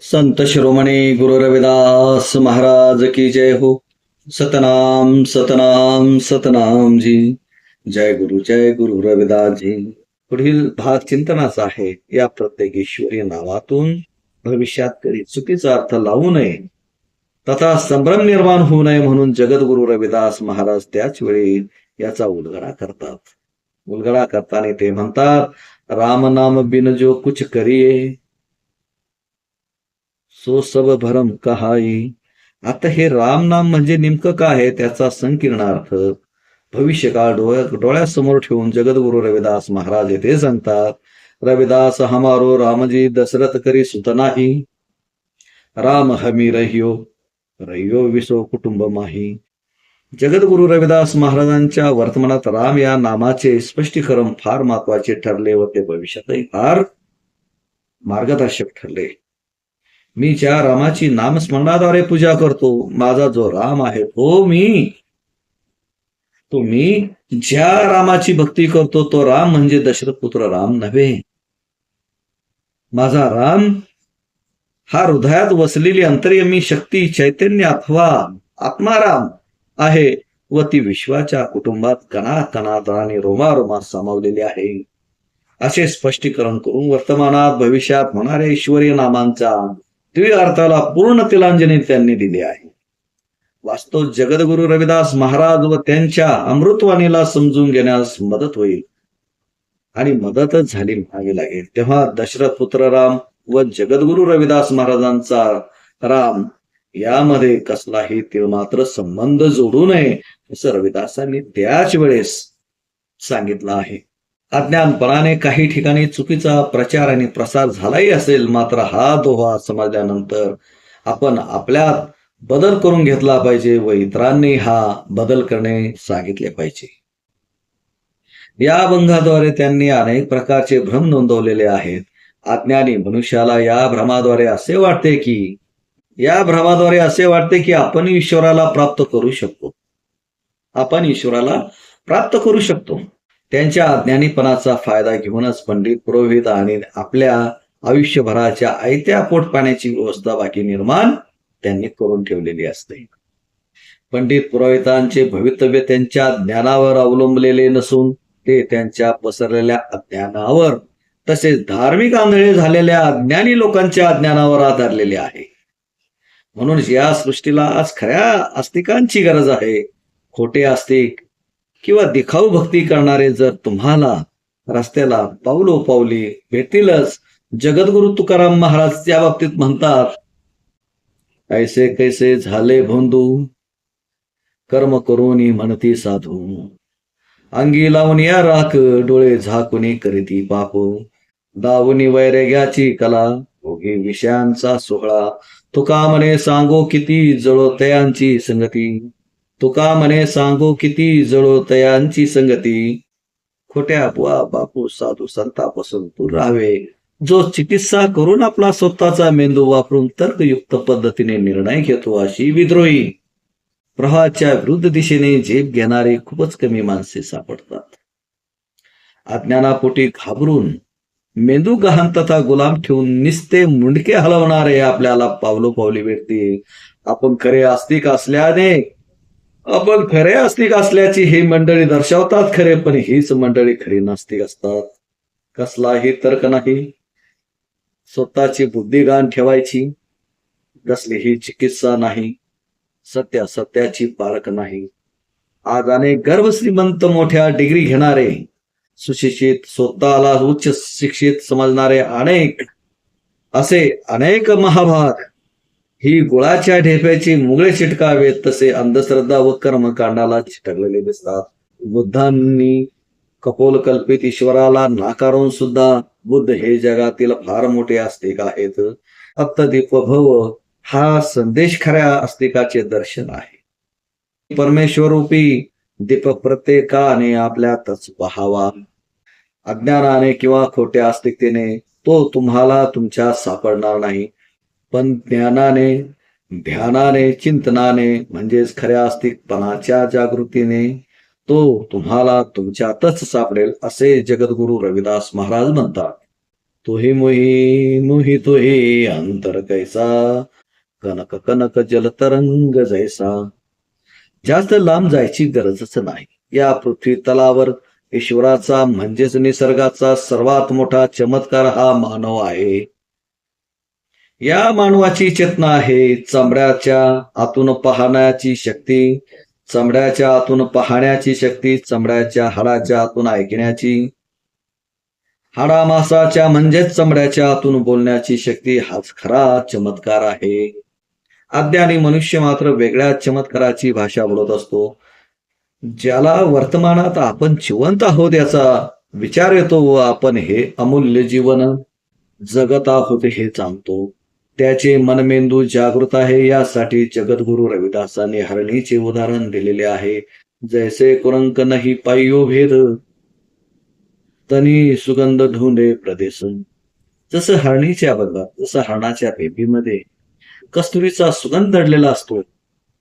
संत शिरोमणी गुरु रविदास महाराज की जय हो. सतनाम सतनाम सतनाम जी. जय गुरु रविदास जी. पुढील भाग चिंतनाचा आहे. या प्रत्येक ईश्वरी नावातून भविष्यात कधी चुकीचा अर्थ लावू नये तथा संभ्रम निर्माण होऊ नये म्हणून जगद्गुरु रविदास महाराज त्याच वेळी याचा उलगडा करतात. उलगडा करताना ते म्हणतात, राम नाम बिन जो कुछ करिये सो सब भरम कहाई. आता हे राम नाम म्हणजे नेमकं काय आहे त्याचा संकीर्ण अर्थ भविष्यकाळ डोळ्यासमोर ठेवून जगद्गुरु रविदास महाराज येथे सांगतात. रविदास हमारो रामजी दशरथ करी सुत नाही, राम हमी रहियो रहियो विसो कुटुंब माही. जगद्गुरु रविदास महाराजांच्या वर्तमानात राम या नामाचे स्पष्टीकरण फार महत्वाचे ठरले व ते भविष्यातही फार मार्गदर्शक ठरले. मी ज्या रामाची नामस्मरणाद्वारे पूजा करतो, माझा जो राम आहे तो मी ज्या रामाची भक्ती करतो तो राम म्हणजे दशरथ पुत्र राम नव्हे. माझा राम हा हृदयात वसलेली अंतर्यमी शक्ती चैतन्य अथवा आत्माराम आहे व ती विश्वाच्या कुटुंबात कणाकणात आणि रोमारोमात सामावलेली आहे. असे स्पष्टीकरण करून वर्तमानात भविष्यात होणाऱ्या ईश्वरीय नामांचा अर्थाला पूर्ण तिलांजली त्यांनी दिली आहे. वास्तव जगद्गुरु रविदास महाराज व त्यांच्या अमृतवाणीला समजून घेण्यास मदत होईल आणि मदतच झाली म्हणावी लागेल. तेव्हा दशरथ पुत्र राम व जगद्गुरु रविदास महाराजांचा राम यामध्ये कसलाही तिळमात्र संबंध जोडू नये असं रविदासांनी त्याच वेळेस सांगितलं आहे. अज्ञानपणाने काही ठिकाणी चुकीचा प्रचार आणि प्रसार झालाही असेल, मात्र हा दोहा समजल्यानंतर आपण आपल्यात बदल करून घेतला पाहिजे व इतरांनी हा बदल करणे सांगितले पाहिजे. या अभंगाद्वारे त्यांनी अनेक प्रकारचे भ्रम नोंदवलेले आहेत. अज्ञानी मनुष्याला या भ्रमाद्वारे असे वाटते की आपण ईश्वराला प्राप्त करू शकतो. त्यांच्या अज्ञानीपणाचा फायदा घेऊनच पंडित पुरोहित आणि आपल्या आयुष्यभराच्या आयत्या पोट पाण्याची व्यवस्था बाकी निर्माण त्यांनी करून ठेवलेली असते. पंडित पुरोहितांचे भवितव्य त्यांच्या ज्ञानावर अवलंबलेले नसून ते त्यांच्या पसरलेल्या अज्ञानावर तसेच धार्मिक आंधळे झालेल्या अज्ञानी लोकांच्या अज्ञानावर आधारलेले आहे. म्हणून या सृष्टीला आज खऱ्या आस्तिकांची गरज आहे. खोटे आस्तिक किंवा दिखाऊ भक्ती करणारे जर तुम्हाला रस्त्याला पावलोपावली भेटतीलच. जगद्गुरु तुकाराम महाराज त्या बाबतीत म्हणतात, ऐसे कैसे झाले भोंदू कर्म करून म्हणती साधू, अंगी लावून या राख डोळे झाकुनी करीती पाप, दावुनी वैराग्याची कला भोगी विषयांचा सोहळा, तुका म्हणे सांगो किती जळो तयांची संगती, खोट्या बुवा बापू साधू संतापासून दूर राहावे. जो चिकित्सा करून आपला स्वतःचा मेंदू वापरून तर्कयुक्त पद्धतीने निर्णय घेतो अशी विद्रोही प्रवाहाच्या विरुद्ध दिशेने झेप घेणारे खूपच कमी माणसे सापडतात. अज्ञानापोटी घाबरून मेंदू गहाण तथा गुलाम ठेवून निस्ते मुंडके हलवणारे आपल्याला पावलोपावली भेटते. आपण खरे आस्तिक असल्याची ही मंडळी दर्शवतात खरे, पण हीच मंडळी खरी नास्तिक असतात. कसलाही तर्क नाही, स्वतःची बुद्धिगान ठेवायची, कसलीही चिकित्सा नाही, सत्याची पारख नाही. आज अनेक गर्भश्रीमंत मोठ्या डिग्री घेणारे, सुशिक्षित, स्वतःला उच्च शिक्षित समजणारे अनेक महाभाग ही गुळाच्या ढेप्याची मुगळे चिटकावेत तसे अंधश्रद्धा व कर्मकांडाला चिटकलेले दिसतात. बुद्धांनी कपोलकल्पित ईश्वराला नाकारून सुद्धा बुद्ध हे जगातील फार मोठे आस्तिक आहेत. अत्तदीप भव हा संदेश खऱ्या आस्तिकाचे दर्शन आहे. परमेश्वरूपी दीप प्रत्येकाने आपल्यातच पहावा. अज्ञानाने किंवा खोट्या आस्तिकतेने तो तुम्हाला तुमच्यात सापडणार नाही, पण ज्ञानाने, ध्यानाने, चिंतनाने म्हणजेच खऱ्या आस्तिकपणाच्या जागृतीने तो तुम्हाला तुमच्यातच सापडेल असे जगद्गुरु रविदास महाराज म्हणतात. तुही मुही मुही तुही अंतर कैसा, कनक कनक जलतरंग जैसा. जास्त लांब जायची गरजच नाही. या पृथ्वी तलावर ईश्वराचा म्हणजेच निसर्गाचा सर्वात मोठा चमत्कार हा मानव आहे. या मानवाची चेतना आहे चामड्याच्या आतून पाहण्याची शक्ती, चामड्याच्या आतून पाहण्याची शक्ती, चामड्याच्या हाडाच्या आतून ऐकण्याची, हाडामासाच्या म्हणजेच चामड्याच्या आतून बोलण्याची शक्ती. हाच खरा चमत्कार आहे. अज्ञानी मनुष्य मात्र वेगळ्या चमत्काराची भाषा बोलत असतो. ज्याला वर्तमानात आपण जिवंत आहोत याचा विचार येतो व आपण हे अमूल्य जीवन जगत आहोत हे जाणतो. त्याचे मनमेंदू जागृत आहे. यासाठी जगद्गुरु रविदासांनी हरणीचे उदाहरण दिलेले आहे. जैसे कुरंक नाही पायो भेद, तनी सुगंध ढूंढे प्रदेश. जसं हरणीच्या बघा, जसं हरणाच्या बेबीमध्ये कस्तुरीचा सुगंध दडलेला असतो,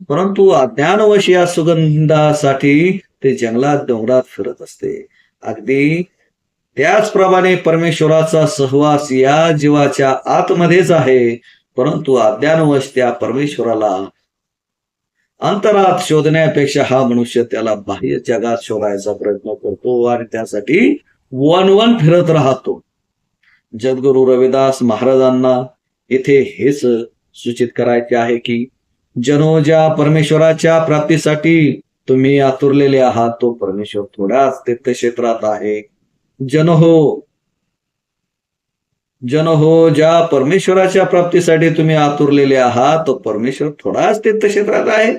परंतु अज्ञानवश या सुगंधासाठी ते जंगलात डोंगरात फिरत असते. अगदी त्याचप्रमाणे परमेश्वराचा सहवास या जीवाच्या आतमध्येच आहे, परंतु अज्ञानवश त्या परमेश्वराला अंतरात शोधण्यापेक्षा हा मनुष्य त्याला बाह्य जगात शोधायचा प्रयत्न करतो आणि त्यासाठी वन फिरत राहतो. जगद्गुरु रविदास महाराजांना इथे हेच सूचित करायचे आहे की जनो, ज्या परमेश्वराच्या प्राप्तीसाठी तुम्ही आतुरलेले आहात तो परमेश्वर थोड्याच तीर्थक्षेत्रात आहे. जन हो, ज्या परमेश्वराच्या प्राप्तीसाठी तुम्ही आतुरलेले आहात तो परमेश्वर थोडाच तीर्थक्षेत्रात आहे.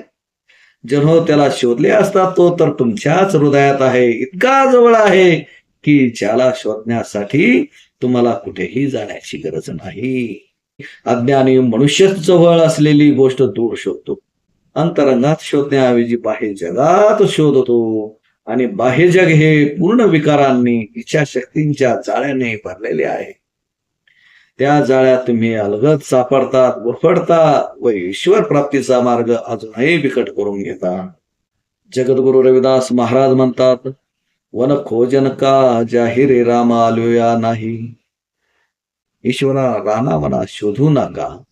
जन हो, त्याला शोधले असता तो तर तुमच्याच हृदयात आहे, इतका जवळ आहे की ज्याला शोधण्यासाठी तुम्हाला कुठेही जाण्याची गरज नाही. अज्ञानी मनुष्य जवळ असलेली गोष्ट दूर शोधतो, अंतरंगात शोधण्याऐवजी बाह्य जगात शोधतो आणि बाह्य जग हे पूर्ण विकारांनी, इच्छाशक्तींच्या जाळ्याने भरलेले आहे. त्या जाळ्यात तुम्ही अलगद सापडतात, गुरफडता व ईश्वर प्राप्तीचा मार्ग अजूनही बिकट करून घेता. जगद्गुरु रविदास महाराज म्हणतात, वन खोजन का जाहिरे राम आलोया नाही. ईश्वरा रानावना शोधू नका,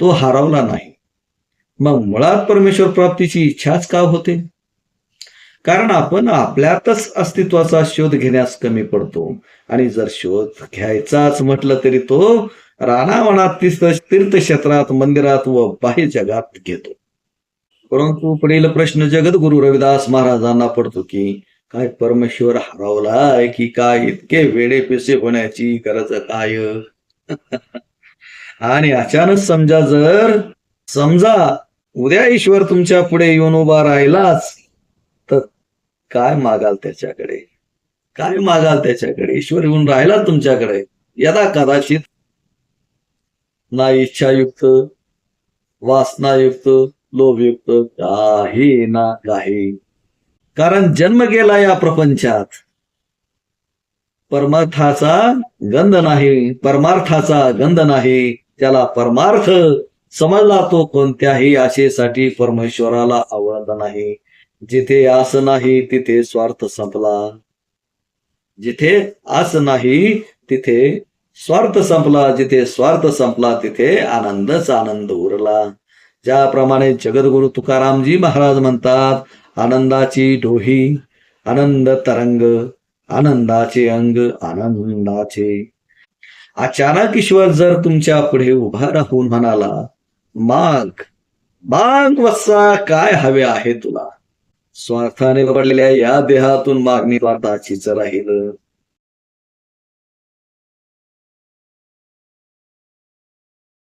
तो हरवला नाही. मग मुळात परमेश्वर प्राप्तीची इच्छाच का होते? कारण आपण आपल्यातच अस्तित्वाचा शोध घेण्यास कमी पडतो आणि जर शोध घ्यायचाच म्हटलं तरी तो रानावनात, तीर्थक्षेत्रात, मंदिरात व बाह्य जगात घेतो. परंतु पुढील प्रश्न जगद्गुरु रविदास महाराजांना पडतो की काय परमेश्वर हरवलाय की काय? इतके वेडे पिसे होण्याची गरज काय? आणि अचानक समजा उद्या ईश्वर तुमच्या पुढे येऊन उभा राहिलाच तर काय मागाल त्याच्याकडे? काय मागाल त्याच्याकडे? ईश्वर येऊन राहिला तुमच्याकडे यदा कदाचित, ना इच्छायुक्त, वासनायुक्त, लोभयुक्त, काही ना काही. कारण जन्म गेला या प्रपंचात, परमार्थाचा गंध नाही. त्याला परमार्थ समजला तो कोणत्याही आशेसाठी परमेश्वराला आवडत नाही. जिथे आस नाही तिथे स्वार्थ संपला. जिथे आस नाही तिथे स्वार्थ संपला. जिथे स्वार्थ संपला तिथे आनंदच आनंद उरला. ज्याप्रमाणे जगद्गुरु तुकारामजी महाराज म्हणतात, आनंदाची डोही, आनंद तरंग, आनंदाचे अंग, आनंदाचे. अचानक ईश्वर जर तुमच्या पुढे उभा राहून म्हणाला, माग वत्सा, काय हवे आहे तुला? स्वार्थाने पडलेल्या या देहातून मागणी स्वार्थाचीच राहील.